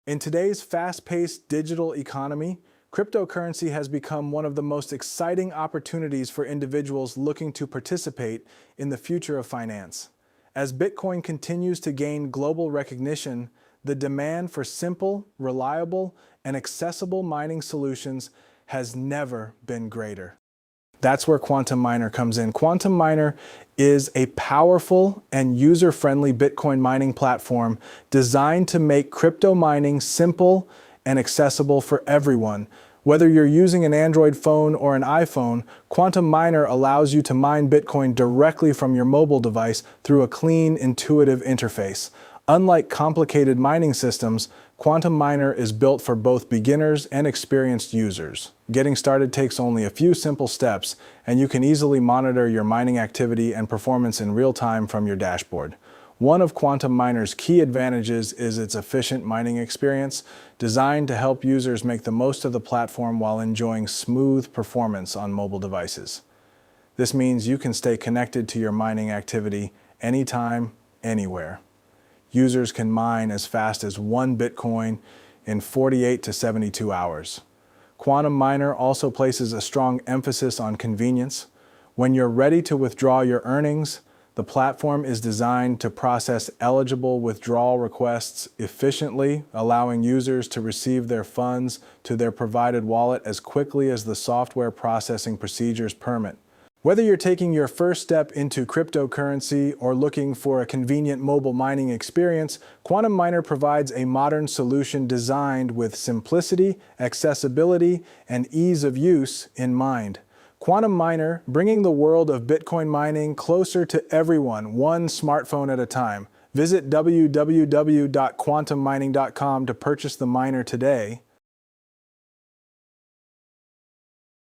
In today's fast-paced digital economy, cryptocurrency has become one of the most exciting opportunities for individuals looking to participate in the future of finance. As Bitcoin continues to gain global recognition, the demand for simple, reliable, and accessible mining solutions has never been greater. That's where Quantum Miner comes in. Quantum Miner is a powerful and user-friendly Bitcoin mining platform designed to make crypto mining simple and accessible for everyone. Whether you're using an Android phone or an iPhone, Quantum Miner allows you to mine Bitcoin directly from your mobile device through a clean, intuitive interface. Unlike complicated mining systems, Quantum Miner is built for both beginners and experienced users. Getting started takes only a few simple steps, and you can easily monitor your mining activity and performance in real time from your dashboard. One of Quantum Miner's key advantages is its efficient mining experience, designed to help users make the most of the platform while enjoying smooth performance on mobile devices. This means you can stay connected to your mining activity anytime, anywhere. Users can mine as fast as 1 Bitcoin in 48 to 72 hours. Quantum Miner also places a strong emphasis on convenience. When you're ready to withdraw your earnings, the platform is designed to process eligible withdrawal requests efficiently, allowing users to receive their funds to their provided wallet as quickly as the software processing procedures permit. Whether you're taking your first step into cryptocurrency or looking for a convenient mobile mining experience, Quantum Miner provides a modern solution designed with simplicity, accessibility, and ease of use in mind. Quantum Miner, bringing the world of Bitcoin mining closer to everyone, one smartphone at a time. Visit www.quantummining.com to purchase the miner today.